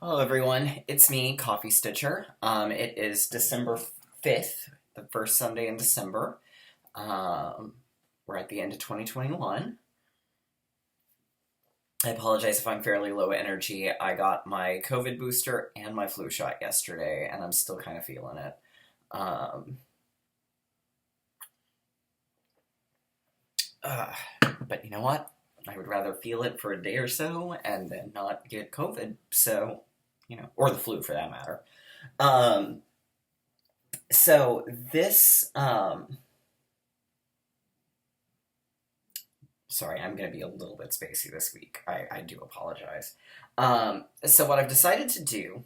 Hello everyone, it's me, Coffee Stitcher. It is December 5th, the first Sunday in December. Um, we're at the end of 2021. I apologize if I'm fairly low energy. I got my COVID booster and my flu shot yesterday, and I'm still kind of feeling it. Um, uh, but you know what? I would rather feel it for a day or so and then not get COVID, so, or the flu for that matter. Um, So this, sorry, I'm going to be a little bit spacey this week. I do apologize. So what I've decided to do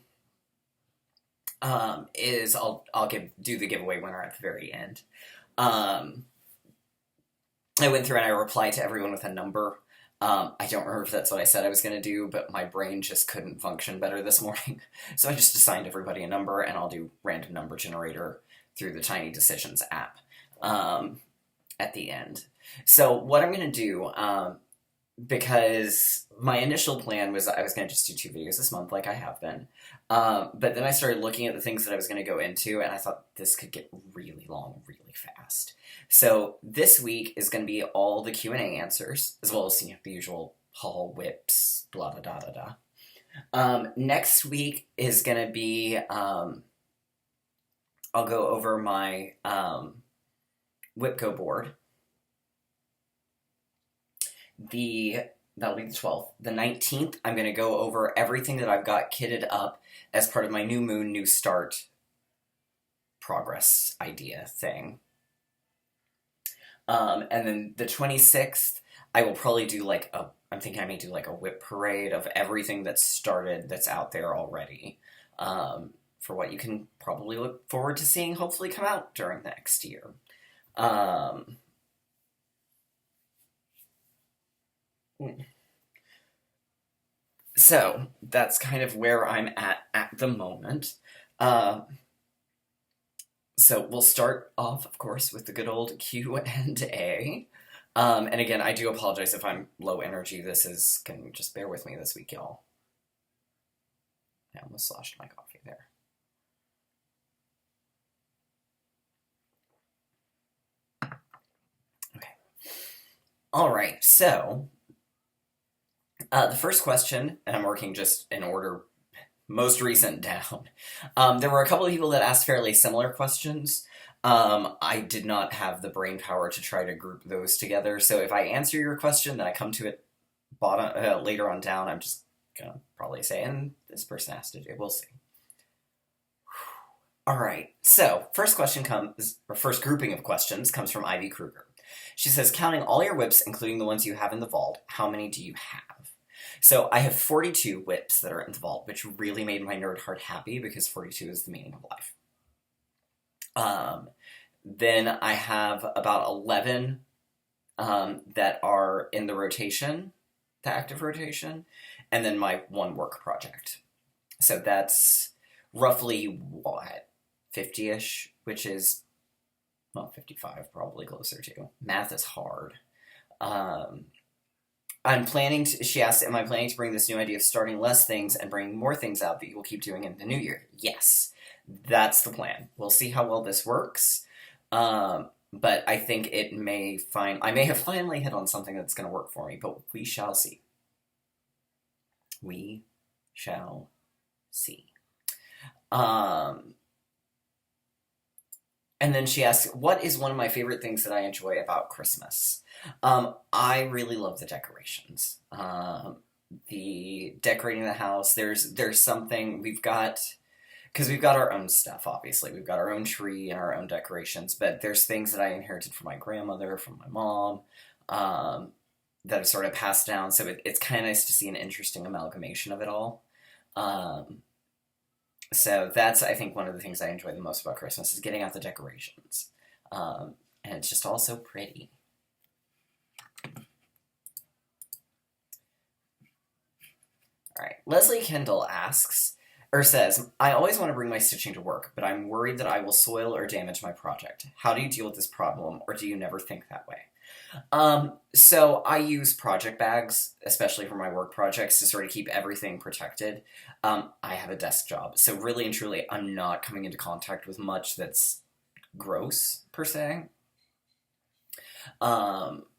is I'll do the giveaway winner at the very end. Um, I went through and I replied to everyone with a number. I don't remember if that's what I said I was going to do, but my brain just couldn't function better this morning. So I just assigned everybody a number, and I'll do random number generator through the Tiny Decisions app at the end. So what I'm going to do, because my initial plan was I was going to just do 2 videos this month like I have been. But then I started looking at the things that I was going to go into, and I thought this could get really long really fast. So this week is going to be all the Q&A answers, as well as the usual haul, whips, blah, blah, blah, blah, blah. Next week is going to be, I'll go over my Whipco board. That'll be the 12th. The 19th, I'm going to go over everything that I've got kitted up as part of my New Moon, New Start progress idea thing. And then the 26th, I will probably do I'm thinking I may do like a whip parade of everything that's started that's out there already. For what you can probably look forward to seeing hopefully come out during next year. So that's kind of where I'm at the moment. So we'll start off, of course, with the good old Q&A. And again, I do apologize if I'm low energy. Can you just bear with me this week, y'all? I almost sloshed my coffee there. Okay. All right, so the first question, and I'm working just in order most recent down. There were a couple of people that asked fairly similar questions. I did not have the brain power to try to group those together, so if I answer your question, then I come to it later on down, I'm just gonna probably say, and this person asked to do, we'll see. Alright, so first grouping of questions comes from Ivy Kruger. She says, counting all your whips, including the ones you have in the vault, how many do you have? So I have 42 whips that are in the vault, which really made my nerd heart happy because 42 is the meaning of life. Then I have about 11 that are in the rotation, the active rotation, and then my one work project. So that's roughly, what, 50-ish, which is, well, 55 probably closer to. Math is hard. She asked, am I planning to bring this new idea of starting less things and bringing more things out that you will keep doing in the new year? Yes, that's the plan. We'll see how well this works, but I think I may have finally hit on something that's going to work for me, but we shall see. We shall see. And then she asks, what is one of my favorite things that I enjoy about Christmas? I really love the decorations. The decorating the house, there's something because we've got our own stuff, obviously. We've got our own tree and our own decorations, but there's things that I inherited from my grandmother, from my mom, that have sort of passed down, so it's kind of nice to see an interesting amalgamation of it all. So that's, I think, one of the things I enjoy the most about Christmas is getting out the decorations. And it's just all so pretty. Alright, Leslie Kendall says, I always want to bring my stitching to work, but I'm worried that I will soil or damage my project. How do you deal with this problem, or do you never think that way? So I use project bags, especially for my work projects, to sort of keep everything protected. I have a desk job, so really and truly, I'm not coming into contact with much that's gross, per se.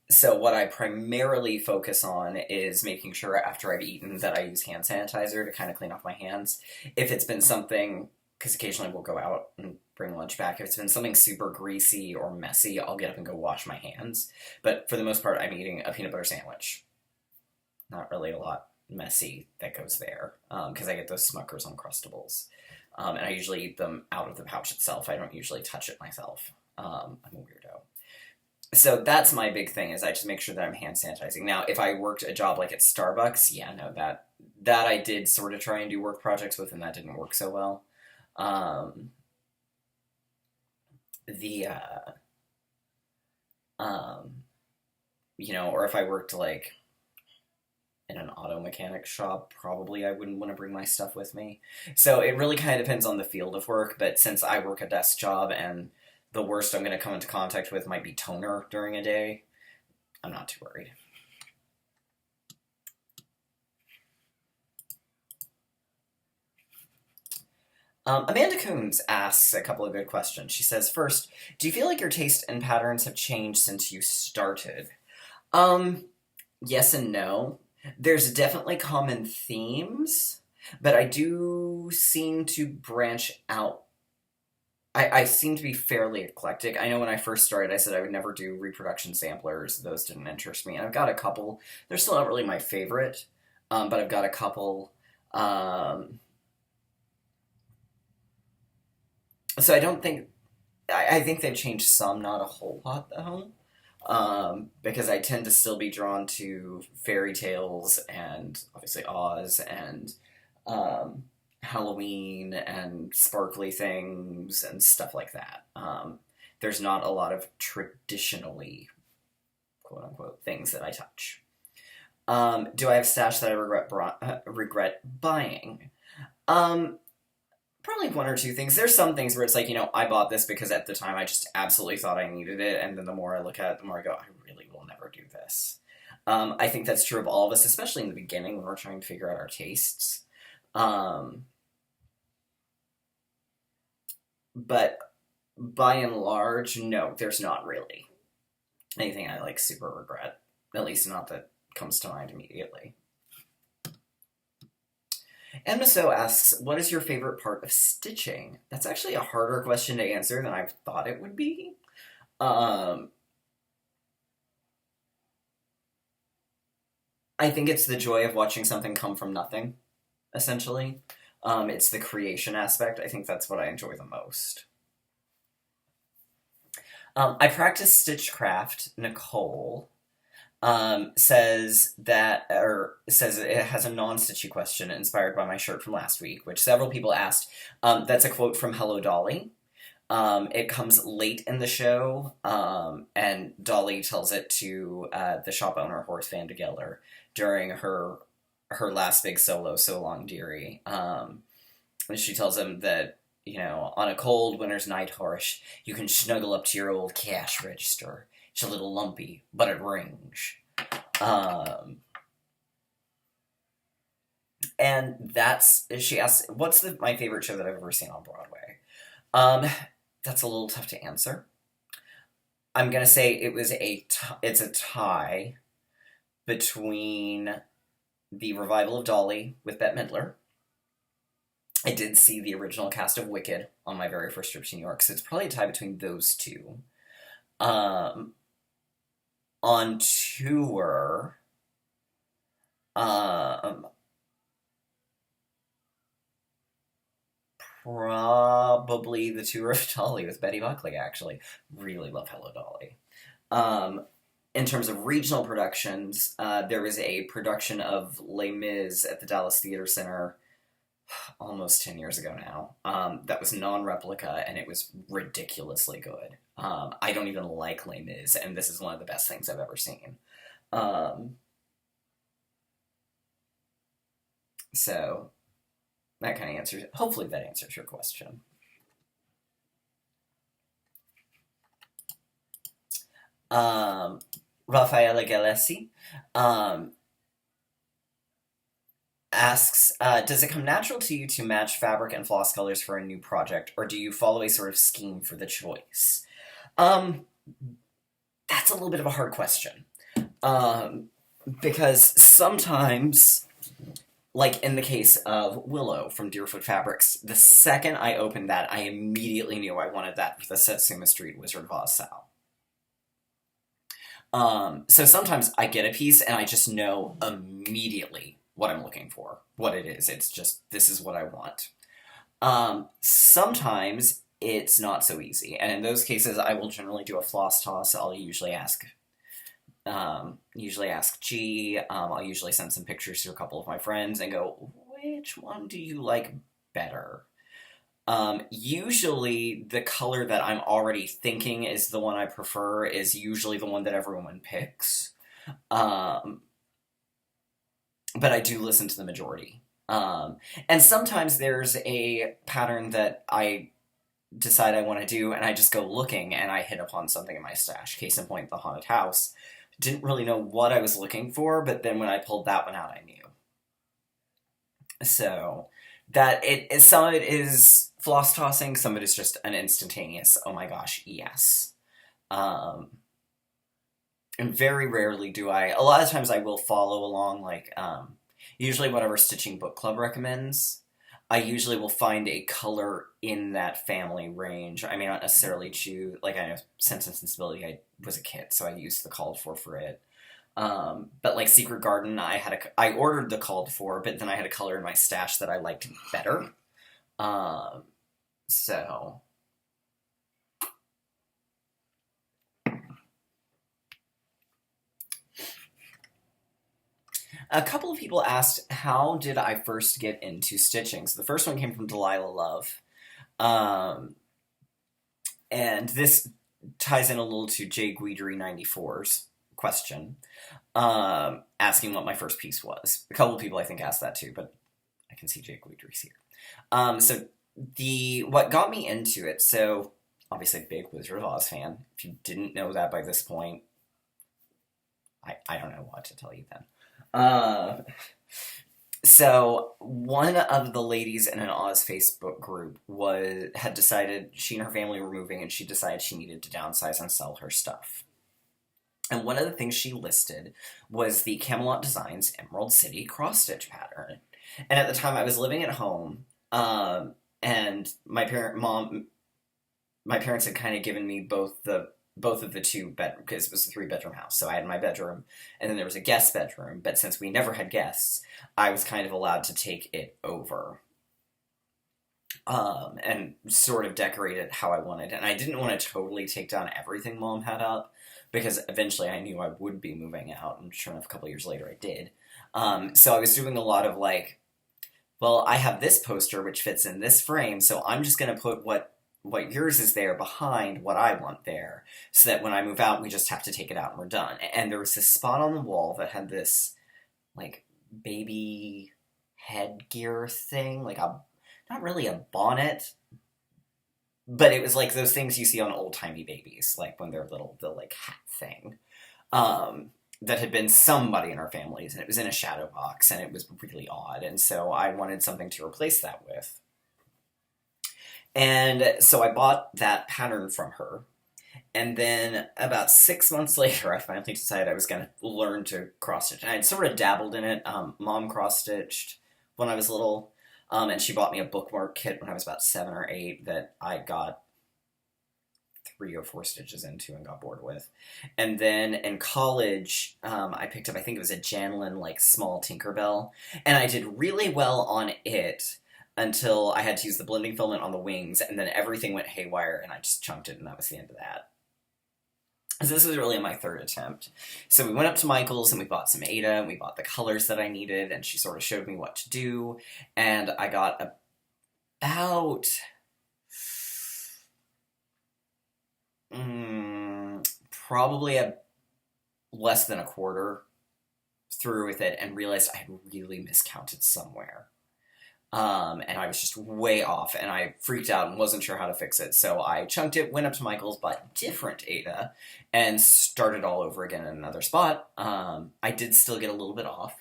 So what I primarily focus on is making sure after I've eaten that I use hand sanitizer to kind of clean off my hands. If it's been something, because occasionally we'll go out and bring lunch back, if it's been something super greasy or messy, I'll get up and go wash my hands. But for the most part, I'm eating a peanut butter sandwich. Not really a lot messy that goes there, because I get those Smucker's Uncrustables. And I usually eat them out of the pouch itself. I don't usually touch it myself. I'm a weirdo. So that's my big thing, is I just make sure that I'm hand sanitizing. Now, if I worked a job like at Starbucks, yeah, no, that I did sort of try and do work projects with, and that didn't work so well. Um, the um, or if I worked like in an auto mechanic shop, probably I wouldn't want to bring my stuff with me. So it really kind of depends on the field of work. But since I work a desk job and the worst I'm going to come into contact with might be toner during a day, I'm not too worried. Amanda Coons asks a couple of good questions. She says, first, do you feel like your taste and patterns have changed since you started? Um, yes and no. There's definitely common themes, but I do seem to branch out. I seem to be fairly eclectic. I know when I first started, I said I would never do reproduction samplers. Those didn't interest me. And I've got a couple. They're still not really my favorite, but I've got a couple. Um, so I don't think. I think they've changed some, not a whole lot, though. Because I tend to still be drawn to fairy tales and obviously Oz and um, Halloween and sparkly things and stuff like that. There's not a lot of traditionally, quote unquote, things that I touch. Do I have stash that I regret buying? Um, Probably one or two things. There's some things where it's like, I bought this because at the time I just absolutely thought I needed it, and then the more I look at it, the more I go, I really will never do this. I think that's true of all of us, especially in the beginning when we're trying to figure out our tastes. Um, but by and large, no, there's not really anything I like super regret. At least not that comes to mind immediately. Emma asks, what is your favorite part of stitching? That's actually a harder question to answer than I thought it would be. Um, I think it's the joy of watching something come from nothing, essentially. It's the creation aspect. I think that's what I enjoy the most. I practice Stitchcraft. Nicole says it has a non-stitchy question inspired by my shirt from last week, which several people asked. That's a quote from Hello Dolly. It comes late in the show, and Dolly tells it to the shop owner Horace Van de Gelder during her last big solo, So Long Dearie. And she tells him that, on a cold winter's night, Horace, you can snuggle up to your old cash register. It's a little lumpy, but it rings. Um, and she asks, what's my favorite show that I've ever seen on Broadway? That's a little tough to answer. I'm gonna say it's a tie between the revival of Dolly with Bette Midler. I did see the original cast of Wicked on my very first trip to New York, so it's probably a tie between those two. Um, on tour, um, probably the tour of Dolly with Betty Buckley, actually. Really love Hello Dolly. Um, in terms of regional productions, there was a production of Les Mis at the Dallas Theater Center almost 10 years ago now. That was non-replica, and it was ridiculously good. I don't even like Les Mis, and this is one of the best things I've ever seen. Um, so, that kind of answers, hopefully that answers your question. Um, Rafaela Galesi um, asks, does it come natural to you to match fabric and floss colors for a new project, or do you follow a sort of scheme for the choice? Um, that's a little bit of a hard question. Um, because sometimes, like in the case of Willow from Deerfoot Fabrics, the second I opened that, I immediately knew I wanted that for the Satsuma Street Wizard of Oz Sal. So sometimes I get a piece and I just know immediately what I'm looking for, what it is. It's just, this is what I want. Sometimes it's not so easy, and in those cases, I will generally do a floss toss. I'll usually ask G. I'll usually send some pictures to a couple of my friends and go, which one do you like better? Usually the color that I'm already thinking is the one I prefer is usually the one that everyone picks. Um, but I do listen to the majority. And sometimes there's a pattern that I decide I want to do, and I just go looking, and I hit upon something in my stash. Case in point, the haunted house. Didn't really know what I was looking for, but then when I pulled that one out, I knew. So that some of it is floss tossing, some of it is just an instantaneous, oh my gosh, yes. Um, and very rarely do I. A lot of times I will follow along, like usually whatever Stitching Book Club recommends. I usually will find a color in that family range. I may not necessarily choose, like I know Sense and Sensibility, I was a kid, so I used the called for it. But like Secret Garden, I ordered the called for, but then I had a color in my stash that I liked better. Um, so a couple of people asked, how did I first get into stitching? So the first one came from Delilah Love. Um, and this ties in a little to Jay Guidry 94's question, asking what my first piece was. A couple of people I think asked that too, but I can see Jay Guidry's here. So what got me into it, so obviously big Wizard of Oz fan. If you didn't know that by this point, I don't know what to tell you then. So one of the ladies in an Oz Facebook group had decided she and her family were moving, and she decided she needed to downsize and sell her stuff. And one of the things she listed was the Camelot Designs Emerald City cross stitch pattern. And at the time, I was living at home, and my parents had kind of given me both of the two bedrooms, because it was a 3-bedroom house. So I had my bedroom, and then there was a guest bedroom. But since we never had guests, I was kind of allowed to take it over, and sort of decorate it how I wanted. And I didn't want to totally take down everything Mom had up, because eventually I knew I would be moving out, and sure enough, a couple years later I did. So I was doing a lot of like, well, I have this poster which fits in this frame, so I'm just going to put what yours is there behind what I want there, so that when I move out, we just have to take it out and we're done. And there was this spot on the wall that had this, like, baby headgear thing, like not really a bonnet, but it was like those things you see on old-timey babies, like when they're little, the, like, hat thing, that had been somebody in our families, and it was in a shadow box, and it was really odd, and so I wanted something to replace that with. And so I bought that pattern from her. And then about 6 months later, I finally decided I was going to learn to cross-stitch. And I'd sort of dabbled in it. Mom cross-stitched when I was little. And she bought me a bookmark kit when I was about 7 or 8 that I got 3 or 4 stitches into and got bored with. And then in college, I picked up, I think it was a Janlin, like, small Tinkerbell. And I did really well on it, until I had to use the blending filament on the wings, and then everything went haywire, and I just chunked it, and that was the end of that. So this was really my 3rd attempt. So we went up to Michael's, and we bought some Ada, and we bought the colors that I needed, and she sort of showed me what to do, and I got about probably less than a quarter through with it, and realized I had really miscounted somewhere. And I was just way off, and I freaked out and wasn't sure how to fix it. So I chunked it, went up to Michael's, bought different Ada, and started all over again in another spot. I did still get a little bit off,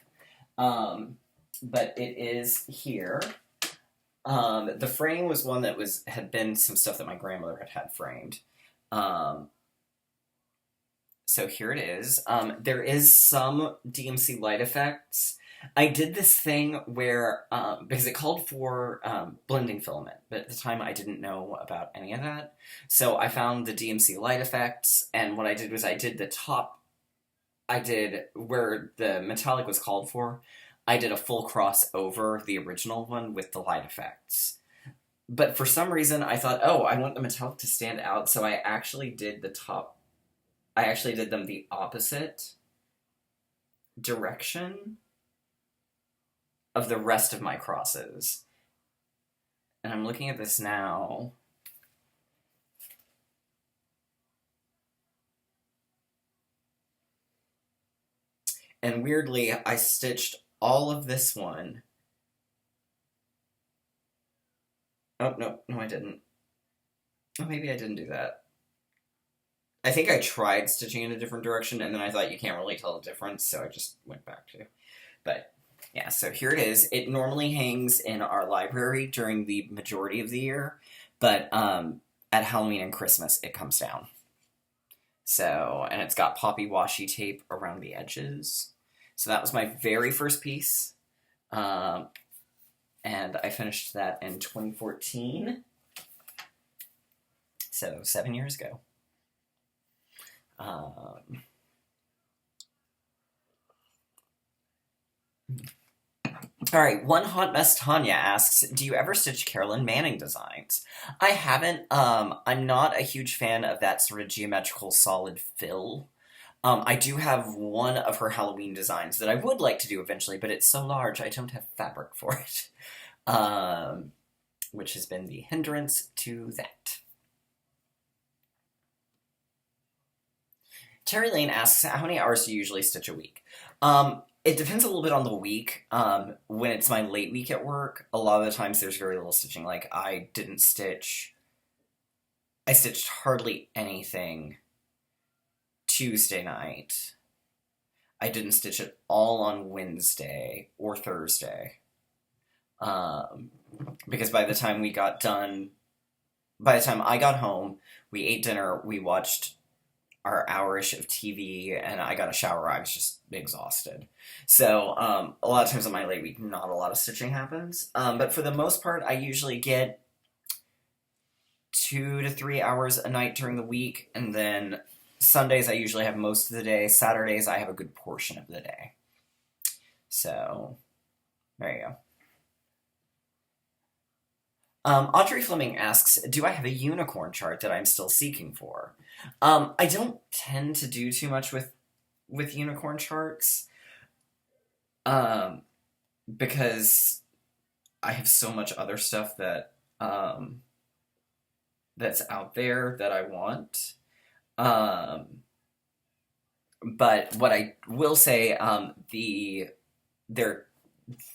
but it is here. The frame was one that had been some stuff that my grandmother had framed. So here it is. There is some DMC light effects. I did this thing where, because it called for blending filament, but at the time I didn't know about any of that. So I found the DMC light effects, and what I did was I did where the metallic was called for, I did a full cross over the original one with the light effects. But for some reason I thought, oh, I want the metallic to stand out, so I actually did them the opposite direction of the rest of my crosses. And I'm looking at this now. And weirdly, I stitched all of this one. Oh, no, I didn't. Oh, maybe I didn't do that. I think I tried stitching in a different direction, and then I thought you can't really tell the difference, so I just went back to. But, yeah, so here it is. It normally hangs in our library during the majority of the year, but at Halloween and Christmas, it comes down. So, and it's got poppy washi tape around the edges. So that was my very first piece. And I finished that in 2014. So 7 years ago. All right, One Hot Mess Tanya asks, do you ever stitch Carolyn Manning designs? I haven't. I'm not a huge fan of that sort of geometrical solid fill. I do have one of her Halloween designs that I would like to do eventually, but it's so large I don't have fabric for it. Which has been the hindrance to that. Terry Lane asks, how many hours do you usually stitch a week? It depends a little bit on the week. When it's my late week at work, a lot of the times there's very little stitching. Like, I stitched hardly anything Tuesday night. I didn't stitch at all on Wednesday or Thursday. Because by the time I got home, we ate dinner, we watched our hour-ish of TV, and I got a shower. I was just exhausted. So, a lot of times on my late week, not a lot of stitching happens. But for the most part, I usually get 2 to 3 hours a night during the week, and then Sundays I usually have most of the day. Saturdays I have a good portion of the day. So, there you go. Audrey Fleming asks, do I have a unicorn chart that I'm still seeking for? I don't tend to do too much with unicorn charts, because I have so much other stuff that that's out there that I want. But what I will say,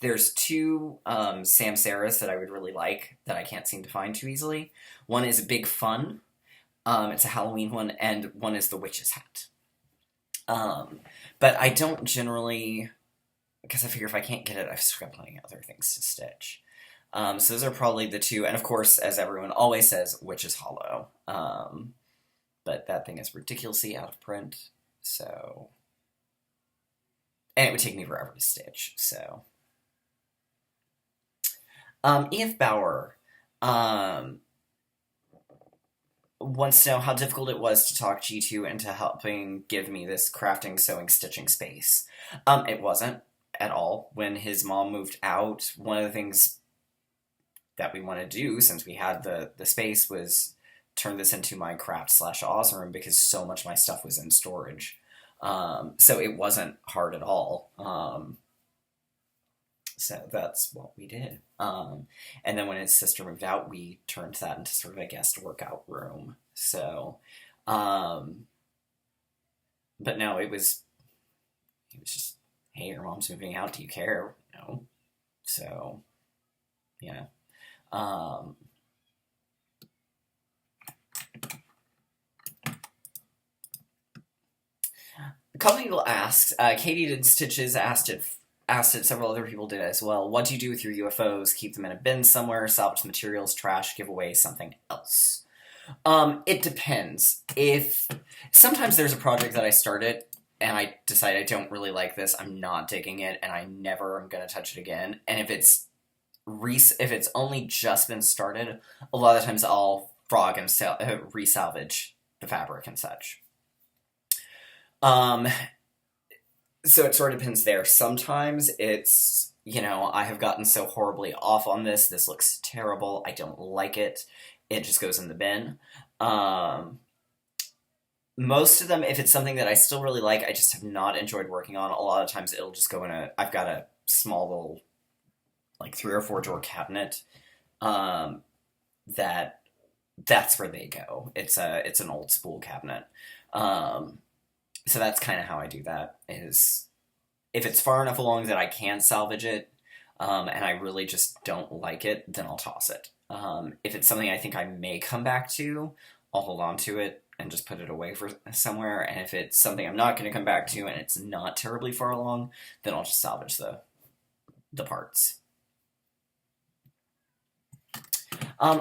there's two Samsaras that I would really like that I can't seem to find too easily. One is Big Fun. It's a Halloween one, and one is the Witch's Hat. But I don't generally, because I figure if I can't get it, I've still got plenty of other things to stitch. So those are probably the two, and of course, as everyone always says, Witch's Hollow. But that thing is ridiculously out of print, so... And it would take me forever to stitch, so... E.F. Bauer wants to know how difficult it was to talk G2 into helping give me this crafting, sewing, stitching space. It wasn't at all. When his mom moved out, one of the things that we wanted to do, since we had the space, was turn this into my craft/Oz room, because so much of my stuff was in storage. So it wasn't hard at all. So that's what we did. And then when his sister moved out, we turned that into sort of a guest workout room. So, but no, it was just, hey, your mom's moving out, do you care? No. So, Yeah. Um, a couple people asked. Katie did stitches. Asked it. Several other people did as well. What do you do with your UFOs? Keep them in a bin somewhere. Salvage materials, trash, give away, something else. It depends. If sometimes there's a project that I started and I decide I don't really like this, I'm not digging it, and I never am gonna touch it again. And if it's only just been started, a lot of times I'll frog and resalvage the fabric and such. Um, so it sort of depends there. Sometimes it's, I have gotten so horribly off on this. This looks terrible. I don't like it. It just goes in the bin. Um, Most of them, if it's something that I still really like, I just have not enjoyed working on, a lot of times it'll just go in I've got a small little, like 3 or 4 drawer cabinet, um, that, that's where they go. It's an old spool cabinet. Um, so that's kind of how I do that, is if it's far enough along that I can salvage it, and I really just don't like it, then I'll toss it. If it's something I think I may come back to, I'll hold on to it and just put it away for somewhere. And if it's something I'm not going to come back to and it's not terribly far along, then I'll just salvage the parts.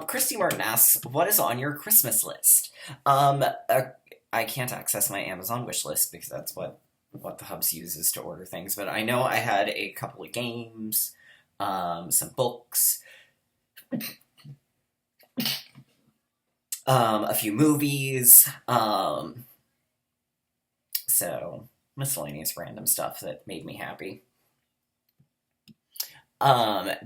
Christy Martin asks, what is on your Christmas list? I can't access my Amazon wish list because that's what the Hubs uses to order things, but I know I had a couple of games, some books, a few movies, so miscellaneous random stuff that made me happy.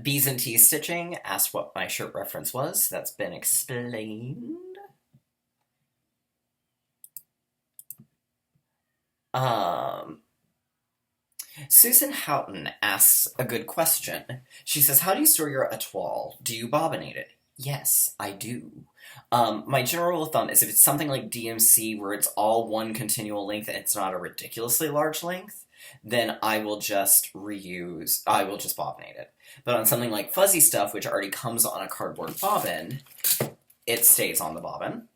Bees and Tea Stitching asked what my shirt reference was. That's been explained. Um, Susan Houghton asks a good question. She says, how do you store your etoile? Do you bobbinate it? Yes, I do. My general rule of thumb is if it's something like DMC where it's all one continual length and it's not a ridiculously large length, then I will just bobbinate it. But on something like fuzzy stuff, which already comes on a cardboard bobbin, it stays on the bobbin.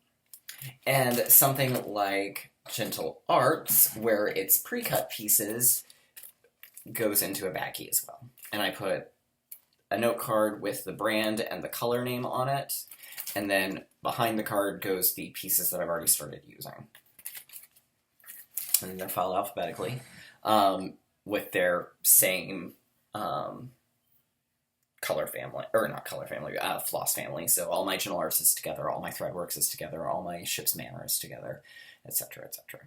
And something like Gentle Arts, where it's pre-cut pieces, goes into a baggie as well. And I put a note card with the brand and the color name on it, and then behind the card goes the pieces that I've already started using. And they're filed alphabetically, with their same color family, or not color family, floss family. So all my Gentle Arts is together, all my Threadworks is together, all my Ship's Manor is together, etc., etc.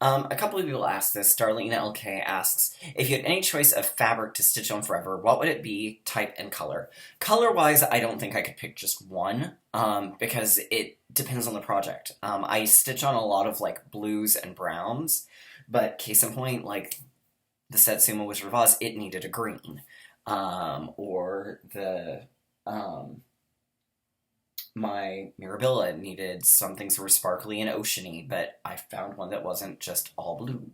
A couple of people asked this. Darlene LK asks, if you had any choice of fabric to stitch on forever, what would it be, type, and color? Color-wise, I don't think I could pick just one, because it depends on the project. I stitch on a lot of, like, blues and browns, but case in point, like, the Satsuma Wizard of Oz, it needed a green. Or my Mirabilia needed something sort of sparkly and oceany, but I found one that wasn't just all blue.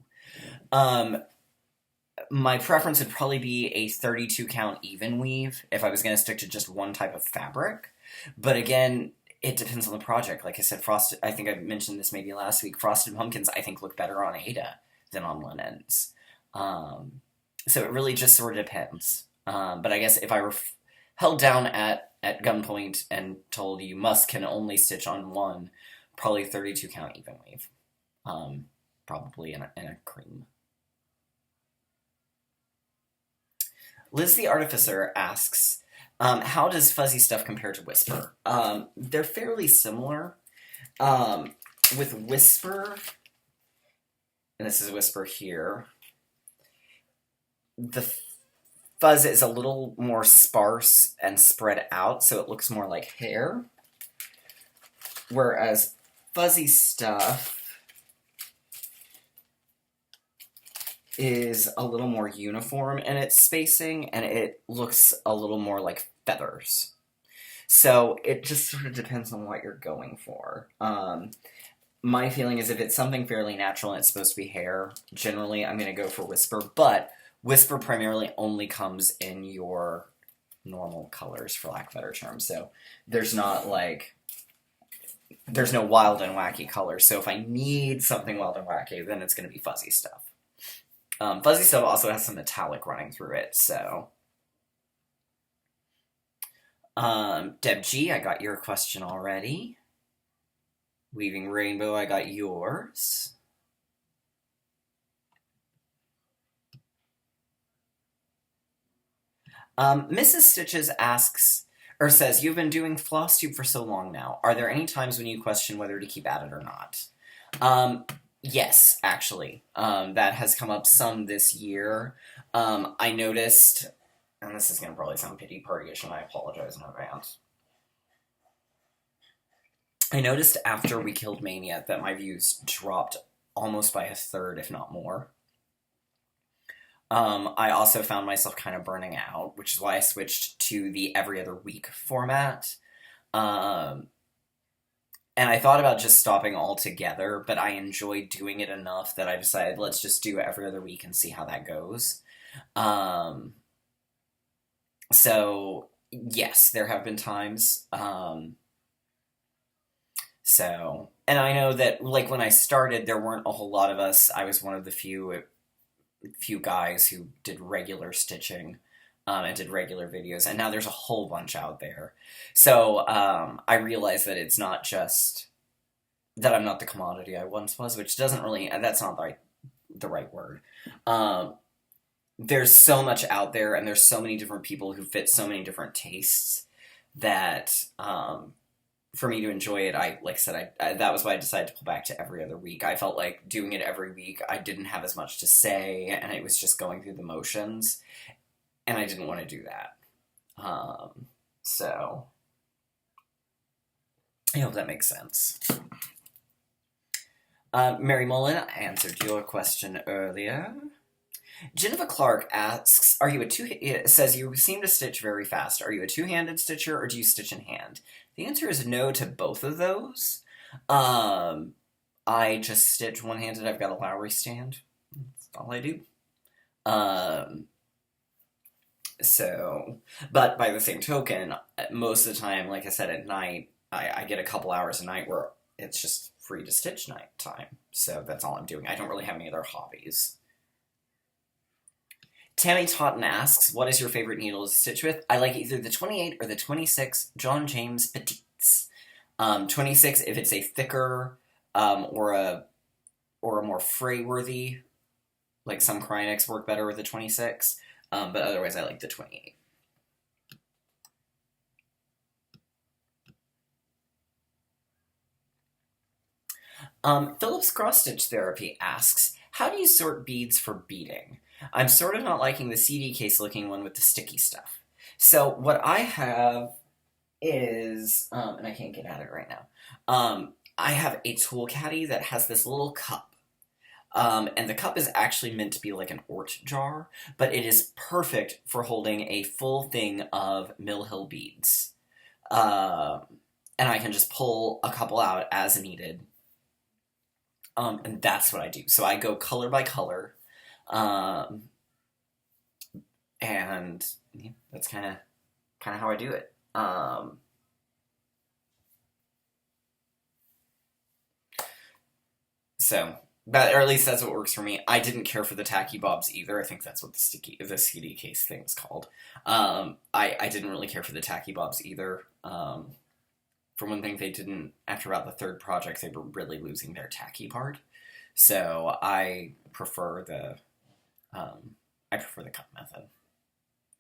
My preference would probably be a 32 count even weave if I was going to stick to just one type of fabric. But again, it depends on the project. Like I said, I think I mentioned this maybe last week, Frosted Pumpkins I think look better on Ada than on linens. So it really just sort of depends. But I guess if I were held down at gunpoint and told you can only stitch on one, probably 32 count even weave. Probably in a cream. Liz the Artificer asks, how does fuzzy stuff compare to Whisper? They're fairly similar. With Whisper, and this is Whisper here, the fuzz is a little more sparse and spread out, so it looks more like hair. Whereas fuzzy stuff is a little more uniform in its spacing, and it looks a little more like feathers. So it just sort of depends on what you're going for. my feeling is if it's something fairly natural and it's supposed to be hair, generally I'm going to go for Whisper, but Whisper primarily only comes in your normal colors, for lack of a better term. So there's not like, there's no wild and wacky colors. So if I need something wild and wacky, then it's going to be Fuzzy Stuff. Fuzzy Stuff also has some metallic running through it, so. Deb G, I got your question already. Weaving Rainbow, I got yours. Mrs. Stitches asks, or says, you've been doing FlossTube for so long now. Are there any times when you question whether to keep at it or not? Yes, actually. That has come up some this year. I noticed, and this is going to probably sound pity party-ish, and I apologize in advance. I noticed after we killed Mania that my views dropped almost by a third, if not more. I also found myself kind of burning out, which is why I switched to the every other week format. And I thought about just stopping altogether, but I enjoyed doing it enough that I decided let's just do every other week and see how that goes. So, yes, there have been times. And I know that, like, when I started, there weren't a whole lot of us. I was one of the few guys who did regular stitching and did regular videos, and now there's a whole bunch out there. So I realize that it's not just that I'm not the commodity I once was, which doesn't really, that's not the right word. There's so much out there, and there's so many different people who fit so many different tastes that for me to enjoy it, like I said, that was why I decided to pull back to every other week. I felt like doing it every week, I didn't have as much to say, and it was just going through the motions, and I didn't want to do that. So, I hope that makes sense. Mary Mullen answered your question earlier. Geneva Clark asks, says, you seem to stitch very fast. Are you a two-handed stitcher, or do you stitch in hand? The answer is no to both of those. I just stitch one-handed. I've got a Lowry stand. That's all I do. But by the same token, most of the time, like I said, at night, I get a couple hours a night where it's just free to stitch night time. So that's all I'm doing. I don't really have any other hobbies. Tammy Totten asks, what is your favorite needle to stitch with? I like either the 28 or the 26 John James Petites. 26 if it's a thicker or a more fray-worthy, like some Krynics work better with the 26, but otherwise I like the 28. Phillips Cross Stitch Therapy asks, how do you sort beads for beading? I'm sort of not liking the CD case looking one with the sticky stuff. So what I have is, and I can't get at it right now, I have a tool caddy that has this little cup. And the cup is actually meant to be like an Ort jar, but it is perfect for holding a full thing of Mill Hill beads. And I can just pull a couple out as needed. And that's what I do. So I go color by color. And yeah, that's kind of how I do it. Or at least that's what works for me. I didn't care for the tacky bobs either. I think that's what the CD case thing is called. I didn't really care for the tacky bobs either. For one thing, they didn't, after about the third project, they were really losing their tacky part. So I prefer the cup method.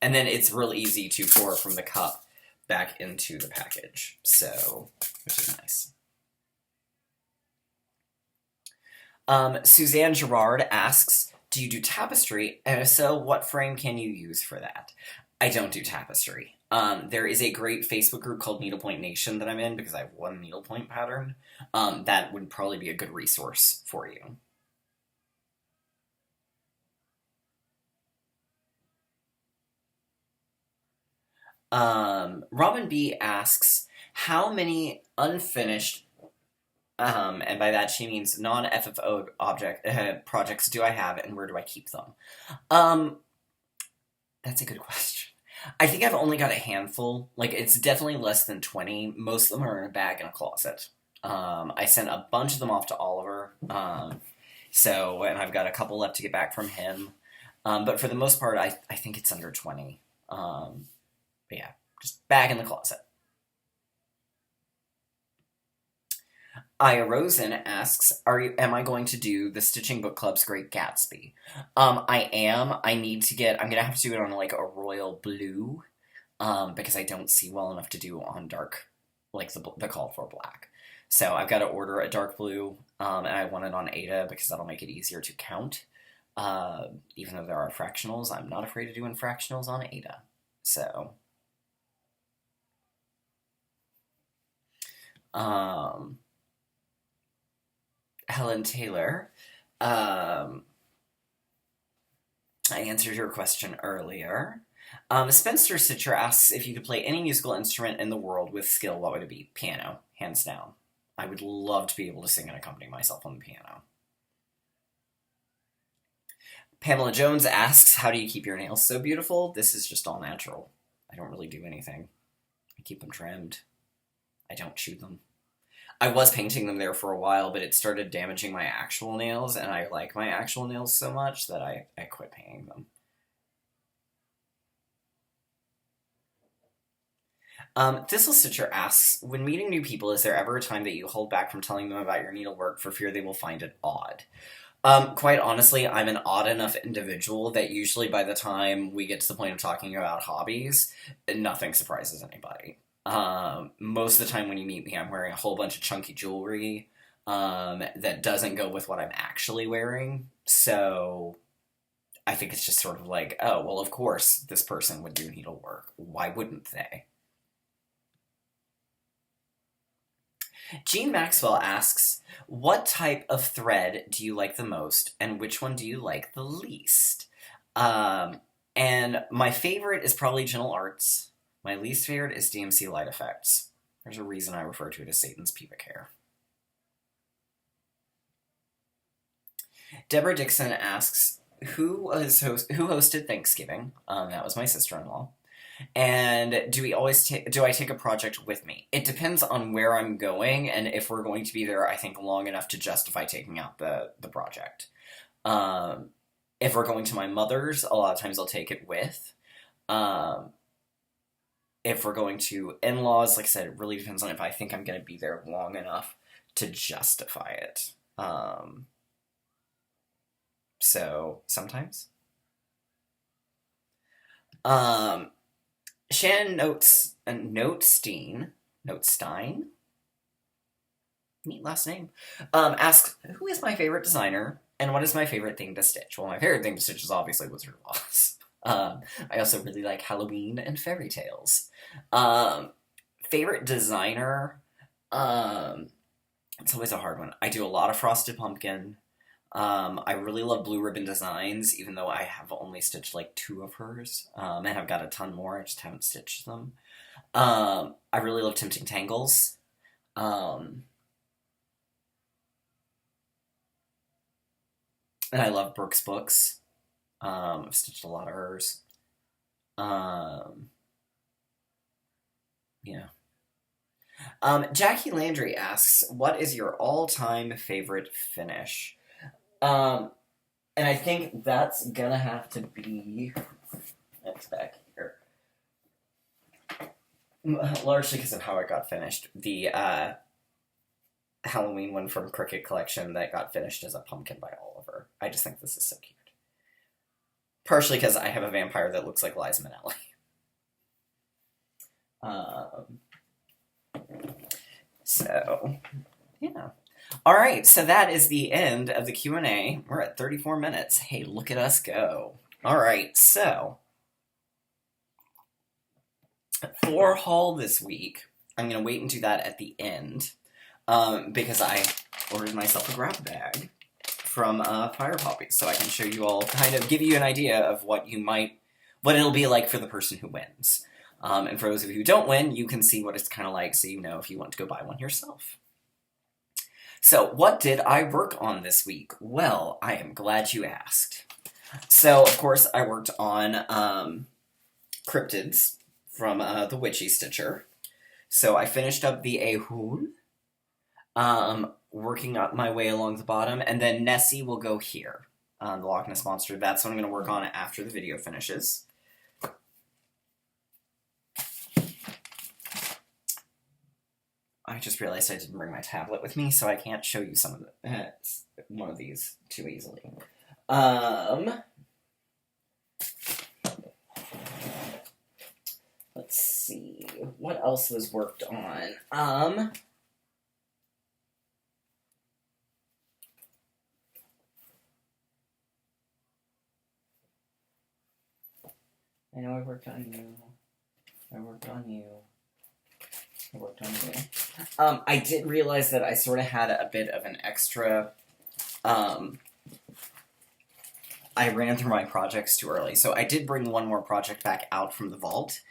And then it's real easy to pour from the cup back into the package. So, which is nice. Suzanne Gerard asks, do you do tapestry? And if so, what frame can you use for that? I don't do tapestry. There is a great Facebook group called Needlepoint Nation that I'm in because I have one needlepoint pattern. That would probably be a good resource for you. Robin B asks, how many unfinished And by that she means non-FFO projects do I have, and where do I keep them? Um, that's a good question. I think I've only got a handful. Like, it's definitely less than 20. Most of them are in a bag in a closet. I sent a bunch of them off to Oliver. And I've got a couple left to get back from him. But for the most part, I think it's under 20. But yeah, just bag in the closet. Aya Rosen asks, am I going to do the Stitching Book Club's Great Gatsby? I am. I'm gonna have to do it on like a royal blue, because I don't see well enough to do on dark, like the call for black. So I've got to order a dark blue, and I want it on Ada because that'll make it easier to count. Even though there are fractionals, I'm not afraid of doing fractionals on Ada. So, um, Helen Taylor, I answered your question earlier. Spencer Stitcher asks if you could play any musical instrument in the world with skill, what would it be? Piano, hands down. I would love to be able to sing and accompany myself on the piano. Pamela Jones asks, how do you keep your nails so beautiful? This is just all natural. I don't really do anything. I keep them trimmed. I don't chew them. I was painting them there for a while, but it started damaging my actual nails, and I like my actual nails so much that I quit painting them. Thistle Stitcher asks, when meeting new people, is there ever a time that you hold back from telling them about your needlework for fear they will find it odd? Quite honestly, I'm an odd enough individual that usually by the time we get to the point of talking about hobbies, nothing surprises anybody. Most of the time when you meet me, I'm wearing a whole bunch of chunky jewelry that doesn't go with what I'm actually wearing. So I think it's just sort of like, oh, well, of course this person would do needlework. Why wouldn't they? Jean Maxwell asks, what type of thread do you like the most, and which one do you like the least? And my favorite is probably Gentle Arts. My least favorite is DMC Light Effects. There's a reason I refer to it as Satan's pubic hair. Deborah Dixon asks, who hosted Thanksgiving? That was my sister-in-law. And do I take a project with me? It depends on where I'm going, and if we're going to be there, I think, long enough to justify taking out the project. If we're going to my mother's, a lot of times I'll take it with. If we're going to in-laws, like I said, it really depends on if I think I'm going to be there long enough to justify it. So, sometimes. Shannon Notestein, neat last name, asks, who is my favorite designer, and what is my favorite thing to stitch? Well, my favorite thing to stitch is obviously Wizard of Oz. I also really like Halloween and fairy tales. Favorite designer, it's always a hard one. I do a lot of Frosted Pumpkin. I really love Blue Ribbon Designs, even though I have only stitched like 2 of hers, and I've got a ton more, I just haven't stitched them. I really love Tempting Tangles. And I love Brooke's books. I've stitched a lot of hers. Yeah. Jackie Landry asks, what is your all-time favorite finish? And I think that's gonna have to be, it's back here, largely because of how it got finished. The Halloween one from Cricket Collection that got finished as a pumpkin by Oliver. I just think this is so cute. Partially because I have a vampire that looks like Liza Minnelli. So, yeah. All right, so that is the end of the Q&A. We're at 34 minutes. Hey, look at us go. All right, so for haul this week, I'm going to wait and do that at the end because I ordered myself a grab bag from Fire Poppy, so I can show you all, kind of give you an idea of what it'll be like for the person who wins. And for those of you who don't win, you can see what it's kind of like so you know if you want to go buy one yourself. So, what did I work on this week? Well, I am glad you asked. So, of course, I worked on Cryptids from the Witchy Stitcher. So, I finished up the Ehul, working up my way along the bottom, and then Nessie will go here, the Loch Ness Monster. That's what I'm going to work on after the video finishes. I just realized I didn't bring my tablet with me, so I can't show you some of the one of these too easily. Let's see, what else was worked on? I know I worked on you. I worked on you. I worked on you. I did realize that I sort of had a bit of an extra. I ran through my projects too early, so I did bring one more project back out from the vault,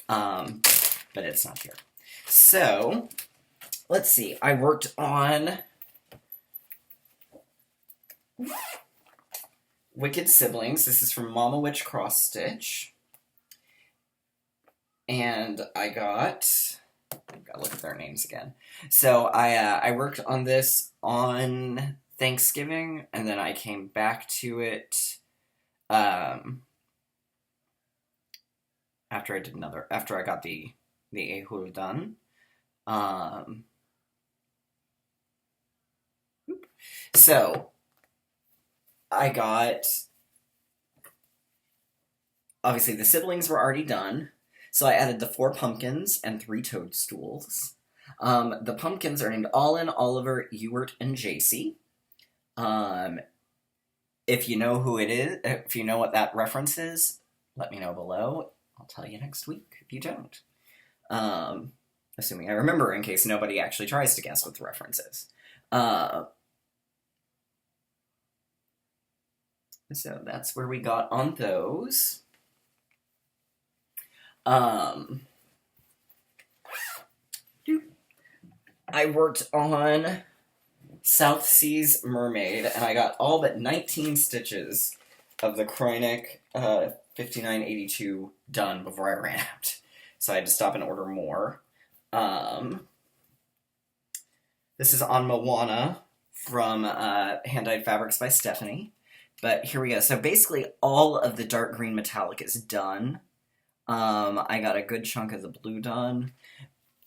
but it's not here. So, let's see. I worked on Wicked Siblings. This is from Mama Witch Cross Stitch. And I gotta look at their names again. So I worked on this on Thanksgiving, and then I came back to it after I got the Ehul done. So I got, obviously the siblings were already done. So I added the 4 pumpkins and 3 toadstools. The pumpkins are named Allin, Oliver, Ewart, and Jacy. If you know who it is, if you know what that reference is, let me know below. I'll tell you next week if you don't. Assuming I remember, in case nobody actually tries to guess what the reference is. So that's where we got on those. I worked on South Seas Mermaid, and I got all but 19 stitches of the Kroinik 5982 done before I ran out. So I had to stop and order more. This is on Moana from Hand-Dyed Fabrics by Stephanie. But here we go. So basically all of the dark green metallic is done. I got a good chunk of the blue done.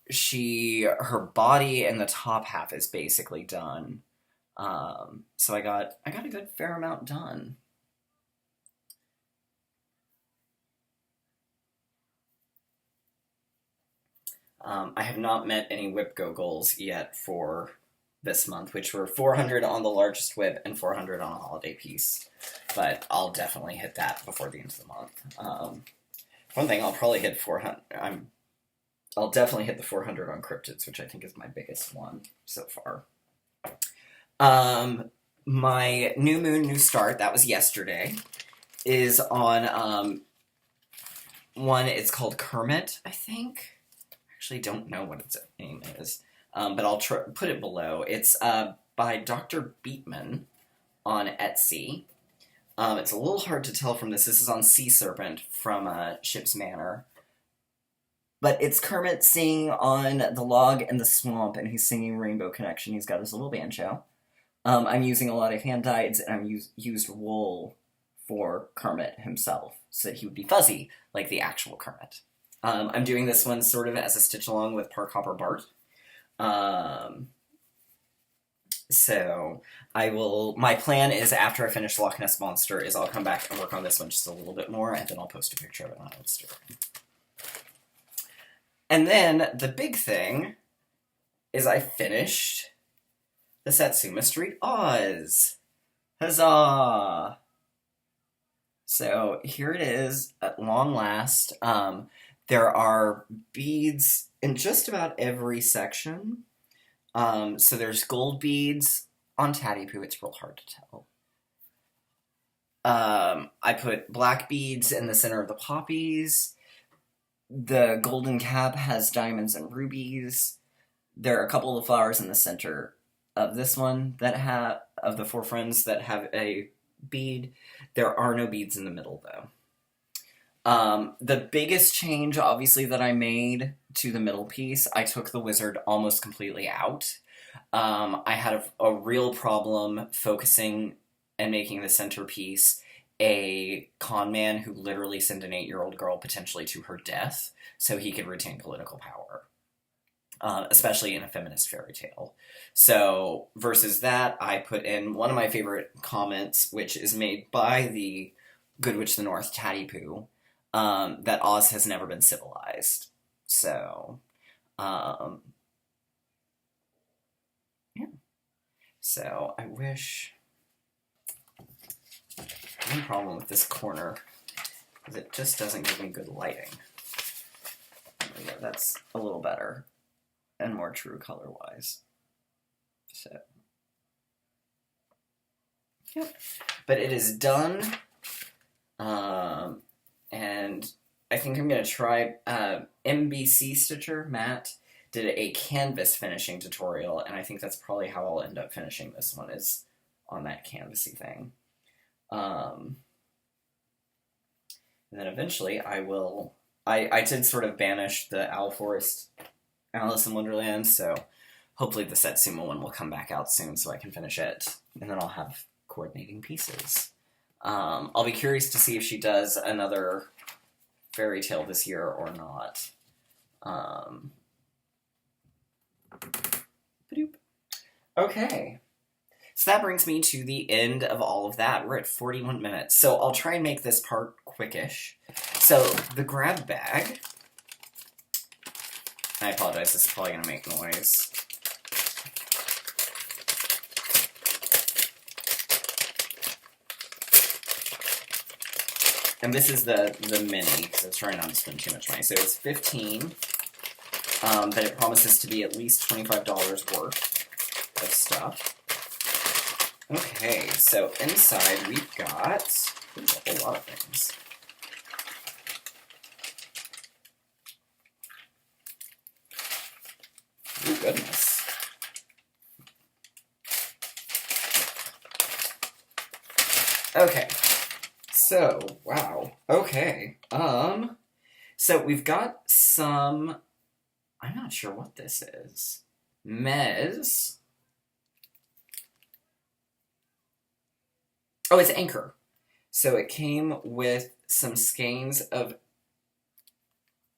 Her body and the top half is basically done. So I got a good fair amount done. I have not met any whip go goals yet for this month, which were 400 on the largest whip and 400 on a holiday piece. But I'll definitely hit that before the end of the month. One thing, I'll probably hit 400. I'll definitely hit the 400 on Cryptids, which I think is my biggest one so far. My New Moon, New Start, that was yesterday, is on one, it's called Kermit, I think. Actually don't know what its name is, but I'll put it below. It's by Dr. Beatman on Etsy. It's a little hard to tell from this. This is on Sea Serpent from Ship's Manor. But it's Kermit singing on the log in the swamp, and he's singing Rainbow Connection. He's got his little banjo. I'm using a lot of hand-dyeds, and I'm used wool for Kermit himself, so that he would be fuzzy, like the actual Kermit. I'm doing this one sort of as a stitch-along with Parkhopper Bart. So my plan is after I finish Loch Ness Monster is I'll come back and work on this one just a little bit more, and then I'll post a picture of it on Instagram. And then the big thing is I finished the Satsuma Street Oz. Huzzah! So here it is at long last. There are beads in just about every section. So there's gold beads on Tatty Poo. It's real hard to tell. I put black beads in the center of the poppies. The golden cap has diamonds and rubies. There are a couple of flowers in the center of this one that of the 4 friends that have a bead. There are no beads in the middle, though. The biggest change, obviously, that I made to the middle piece, I took the wizard almost completely out. I had a real problem focusing and making the centerpiece a con man who literally sent an 8-year-old girl potentially to her death so he could retain political power. Especially in a feminist fairy tale. So, versus that, I put in one of my favorite comments, which is made by the Good Witch of the North, Tatty Poo, that Oz has never been civilized. So, yeah. So, I wish... One problem with this corner is it just doesn't give me good lighting. Yeah, that's a little better. And more true color-wise. So, yep. But it is done. And I think I'm going to try MBC Stitcher, Matt, did a canvas finishing tutorial, and I think that's probably how I'll end up finishing this one, is on that canvasy thing. And then eventually I will... I did sort of banish the Owl Forest Alice in Wonderland, so hopefully the Satsuma one will come back out soon so I can finish it, and then I'll have coordinating pieces. I'll be curious to see if she does another fairy tale this year or not. Okay. So that brings me to the end of all of that. We're at 41 minutes, so I'll try and make this part quickish. So, the grab bag... I apologize, this is probably going to make noise. And this is the mini, because I was trying not to spend too much money. So it's $15, but it promises to be at least $25 worth of stuff. Okay, so inside we've got a whole lot of things. Oh, goodness. Okay. So, wow. Okay. So we've got some... I'm not sure what this is. Mez. Oh, it's Anchor. So it came with some skeins of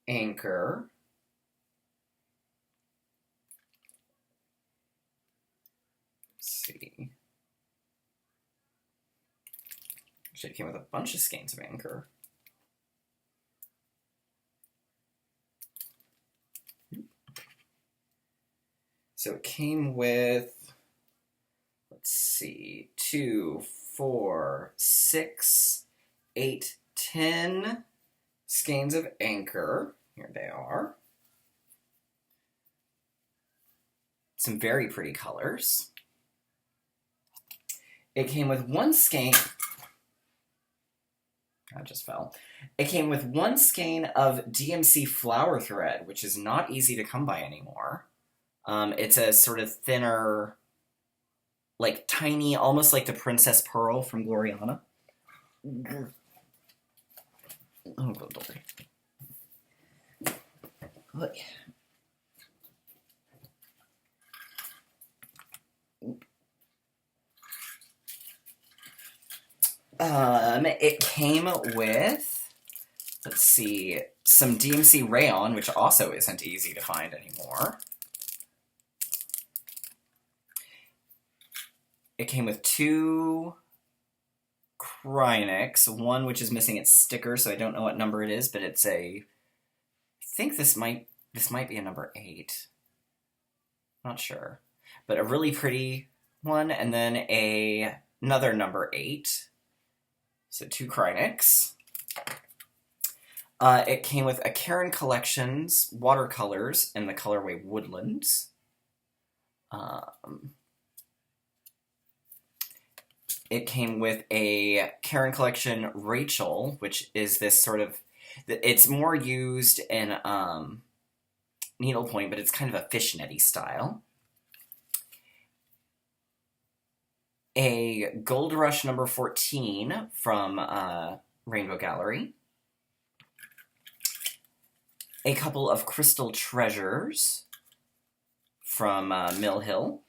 Anchor. See. Actually, it came with a bunch of skeins of Anchor. So it came with, let's see, 2, 4, 6, 8, 10 skeins of Anchor. Here they are. Some very pretty colors. It came with one skein... I just fell. It came with one skein of DMC flower thread, which is not easy to come by anymore. It's a sort of thinner, like tiny, almost like the Princess Pearl from Gloriana. Oh, good lord. It came with, let's see, some DMC rayon, which also isn't easy to find anymore. It came with 2 Krynics, one which is missing its sticker, so I don't know what number it is, but it's I think this might be a number 8. Not sure. But a really pretty one, and then another number 8. So 2 Krynics. It came with a Karen Collections watercolors in the colorway Woodlands. It came with a Karen Collection Rachel, which is this sort of... It's more used in needlepoint, but it's kind of a fishnetty style. a Gold Rush number 14 from Rainbow Gallery, a couple of Crystal Treasures from Mill Hill,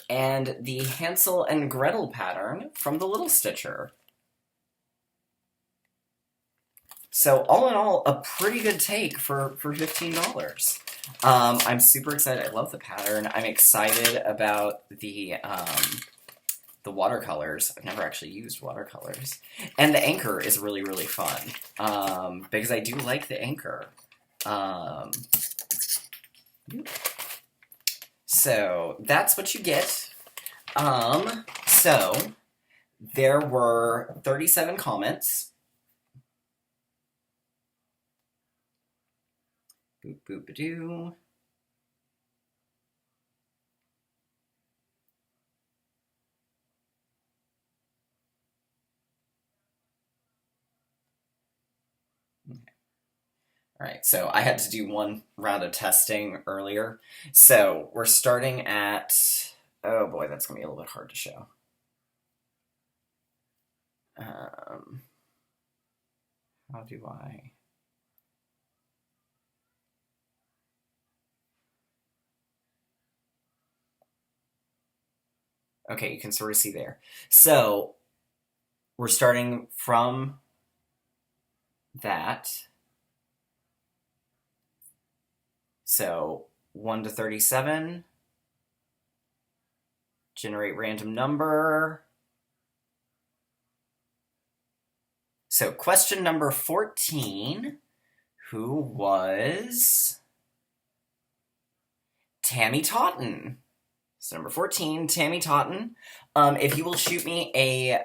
and the Hansel and Gretel pattern from the Little Stitcher. So all in all, a pretty good take for $15. I'm super excited. I love the pattern. I'm excited about the watercolors. I've never actually used watercolors. And the anchor is really, really fun, because I do like the anchor. So that's what you get. So there were 37 comments. Boop, boop, ba-doo. Okay. All right, so I had to do one round of testing earlier. So we're starting at, oh boy, that's gonna be a little bit hard to show. How do I? Okay, you can sort of see there. So we're starting from that. So 1 to 37. Generate random number. So question number 14, who was Tammy Totten. So number 14, Tammy Totten. If you will shoot me a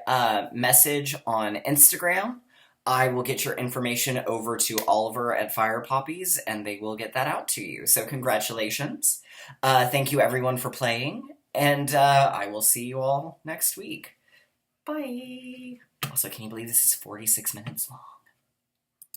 message on Instagram, I will get your information over to Oliver at Fire Poppies, and they will get that out to you. So congratulations. Thank you everyone for playing, and I will see you all next week. Bye! Also, can you believe this is 46 minutes long?